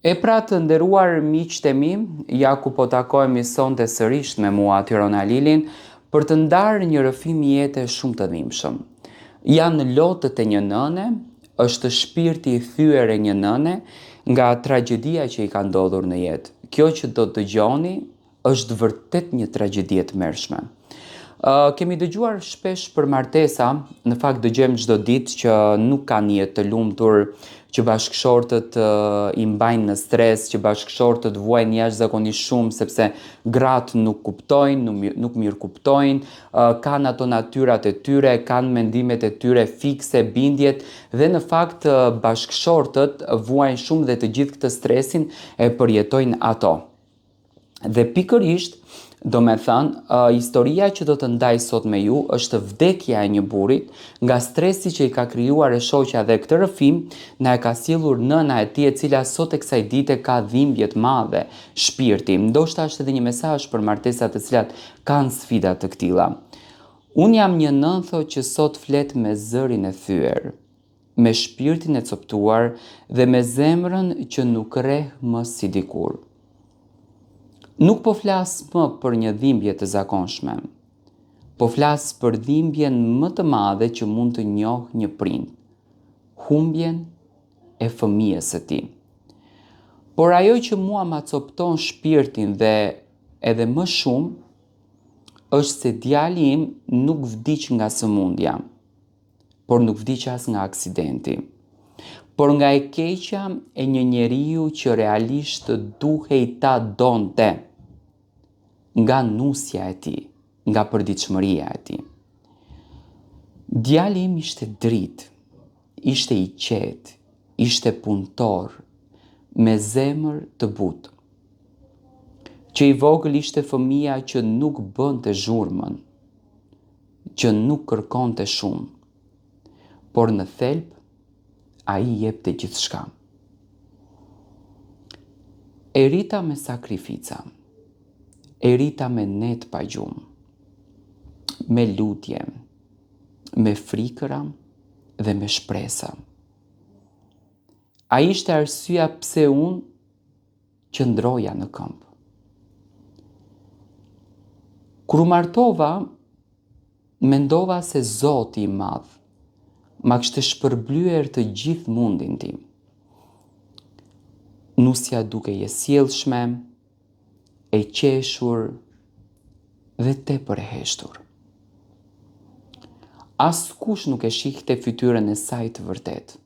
E pra të nderuar miqtë e mi, ja ku po takohemi sonte sërish me mua Tyrona Lilin për të ndarë një rrëfim jete shumë të dhimbshëm. Janë lotët e një nëne, është shpirti i thyer e një nëne nga tragjedia që i ka ndodhur në jetë. Kjo që do të dëgjoni është vërtet një tragjedi e tmerrshme. Kemi dëgjuar shpesh për martesa, në fakt dëgjojmë çdo ditë që nuk kanë jetë të lumtur, që bashkëshortët i mbajnë në stres, që bashkëshortët vuajnë jashtëzakonisht shumë sepse gratë nuk kuptojnë, nuk mirë kuptojnë, kanë ato natyrat e tyre, kanë mendimet e tyre fikse, bindjet dhe në fakt bashkëshortët vuajnë shumë dhe të gjithë këtë stresin e përjetojnë ato. Dhe pikërisht, do me thënë, historia që do të ndaj sot me ju është vdekja e një burrit nga stresi që i ka krijuar e shoqja dhe këtë rrëfim na e ka sjellur nëna e tij e cila sot e kësaj dite ka dhimbje të madhe shpirti. Ndoshta është edhe një mesazh për martesat të cilat kanë sfida të këtilla. Unë jam një nën thotë që sot flet me zërin e thyer, me shpirtin e coptuar dhe me zemrën që nuk rreh më si dikur. Nuk po flas më për një dhimbje të zakonshme, po flas për dhimbjen më të madhe që mund të njohë një prind, humbjen e fëmijës së tij. Por ajo që mua ma copton shpirtin dhe edhe më shumë është se djali im nuk vdiq nga sëmundja, por nuk vdiq as nga aksidenti, por nga e keqja e një njeriu që realisht duhej ta donte, nga nusja e tij, nga përditshmëria e tij. Djali im ishte dritë, ishte i qetë, ishte punëtor, me zemër të butë. Që i vogël ishte fëmia që nuk bënte zhurmën, që nuk kërkonte shumë, por në thelb ai jepte gjithçka. E rita me sakrifica, e rita me net pa gjumë, me lutje, me frikëra dhe me shpresa. Ai ishte arsyeja pse unë qëndroja në këmbë. Kur u martova, mendova se Zoti i Madh ma kishte shpërblyer të gjithë mundin tim. Nusja dukej e sjellshme, e qeshur dhe tepër e heshtur. Askush nuk e shihte fytyrën e saj të vërtetë.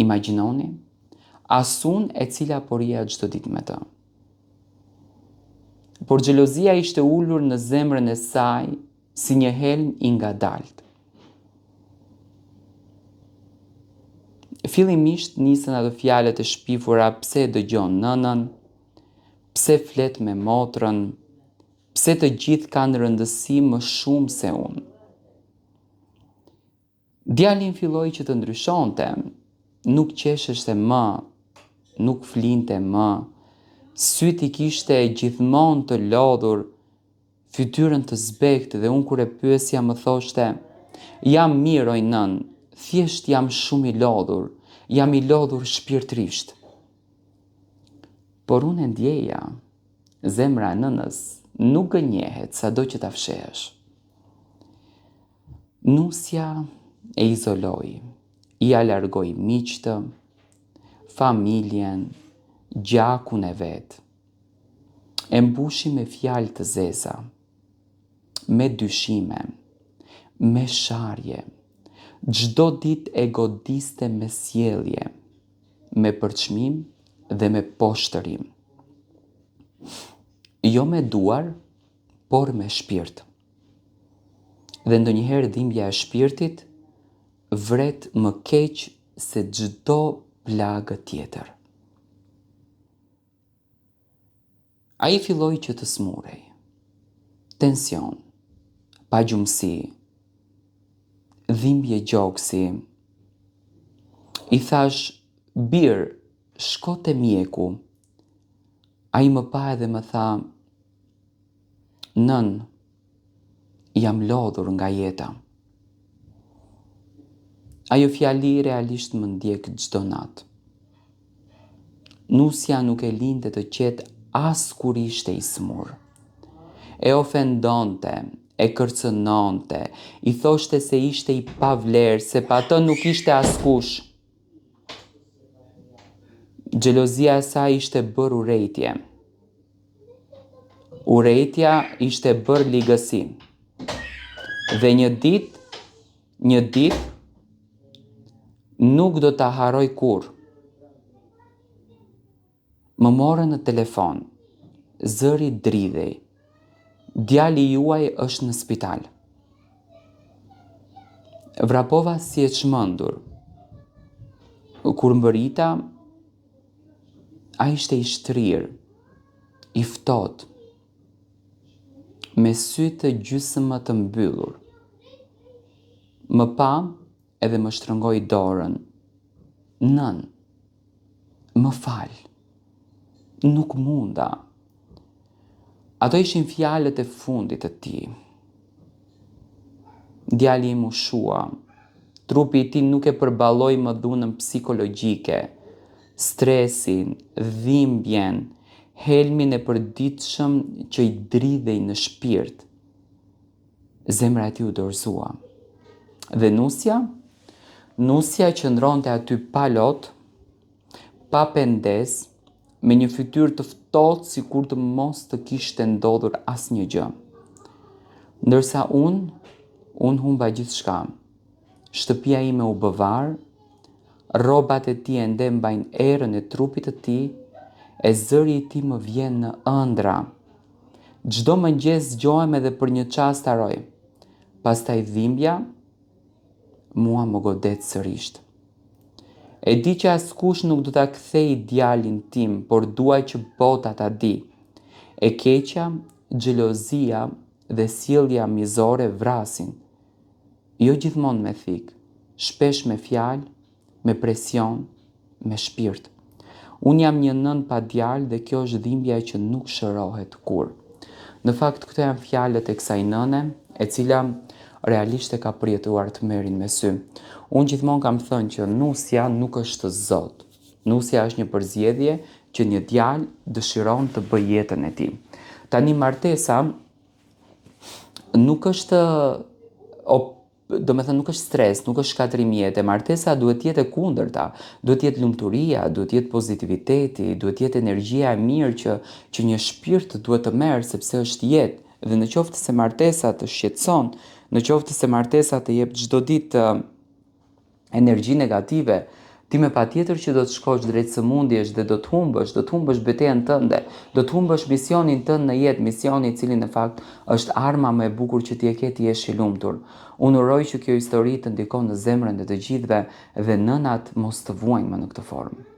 Imagjinoni, as unë e cila po rija çdo ditë me të. Por xhelozia ishte ulur në zemrën e saj si një helm i ngadalt. Fillimisht nisën ato fjalët e shpifura pse e dëgjon nënën, pse flet me motrën, pse të gjithë kanë rëndësi më shumë se unë. Djalin filloi që të ndryshonte, nuk qesheshte më, nuk flinte më, syt i kishte gjithmonë të lodhur, fytyrën të zbektë dhe unë kur e pyesja më thoshte, jam mirë oj nën, thjesht jam shumë i lodhur shpirtërisht. Por unë e ndjeja, zemra e nënës nuk gënjehet sado që ta fshehesh. Nusja e izoloi, i alargoi miqtë, familjen, gjakun e vet. E mbushi me fjalë të zeza, me dyshime, me sharje. Çdo ditë e godiste me sjellje, me përçmim dhe me poshtërim. Jo me duar, por me shpirt. Dhe ndonjëherë dhimbja e shpirtit vret më keq se çdo plagë tjetër. Ai filloi që të smurej. Tension, pagjumësi, dhimbje gjoksi. I thash, birë, shko te mjeku. Ai më pa edhe më tha, nën, jam lodhur nga jeta. Ajo fjali realisht më ndjek çdo natë. Nusja nuk e linte të qetë as kur ishte i smur. E ofendonte, e kërcënonte, i thoshte se ishte i pavlerë, se pa të nuk ishte askush. Xhelozia e saj ishte bërë urrejtje. Urrejtja ishte bërë ligësi. Dhe një ditë, nuk do ta harroj kurrë. Më morën në telefon, zëri dridhej. Djali juaj është në spital. Vrapova si e çmendur. Kur mbërita, ai ishte i shtrirë, i ftohtë, me sy të gjysmë të mbyllur. Më pa edhe më shtrëngoi dorën. Nën, më fal. Nuk munda. Ato ishin fjalët e fundit të tij. Djali im u shua. Trupi i tij nuk e përballoi më dhunën psikologjike, stresin, dhimbjen, helmin e përditshëm që i dridhej në shpirt. Zemra e tij u dorëzua. Dhe Nusja qëndronte aty pa lot, pa pendes, me një fytyrë të ftohtë sikur të mos të kishte ndodhur asnjë gjë. Ndërsa unë humba gjithçka. Shtëpia ime u bë varr, rrobat e tij ende mbajnë erën e trupit të tij, e zëri i tij më vjen në ëndra. Çdo mëngjes zgjohem edhe për një çast haroj. Pastaj dhimbja mua më godet sërish. E di që askush nuk do ta kthej djalin tim, por duaj që bota ta di. E keqja, xhelozia dhe sjellja mizore vrasin. Jo gjithmonë me thik, shpesh me fjalë, me presion, me shpirt. Unë jam një nën pa djalë dhe kjo është dhimbja që nuk shërohet kurrë. Në fakt, këto janë fjalët e kësaj nëne, e cila realisht e ka përjetuar të merin me sy. Unë gjithmonë kam thënë që nusja nuk është Zot. Nusja është një përzgjedhje që një djalë dëshiron të bëjë jetën e tij. Tani martesa nuk është nuk është stres, nuk është shkatrim jete. Martesa duhet jetë e kundërta, duhet jetë lumturia, duhet jetë pozitiviteti, duhet jetë energjia e mirë që një shpirt duhet të merr sepse është jetë. Dhe në qoftë se martesa të shqetëson, në qoftë se martesa të jep çdo ditë energji negative, ti me patjetër që do të shkosh drejt sëmundjesh dhe do të humbësh betejën tënde, do të humbësh misionin tënd në jetë, misioni i cili në fakt është arma më e bukur që ti e ke, ti jesh i lumtur. Unë uroj që kjo histori të ndikon në zemrën e të gjithëve dhe nënat mos të vuajnë më në këtë formë.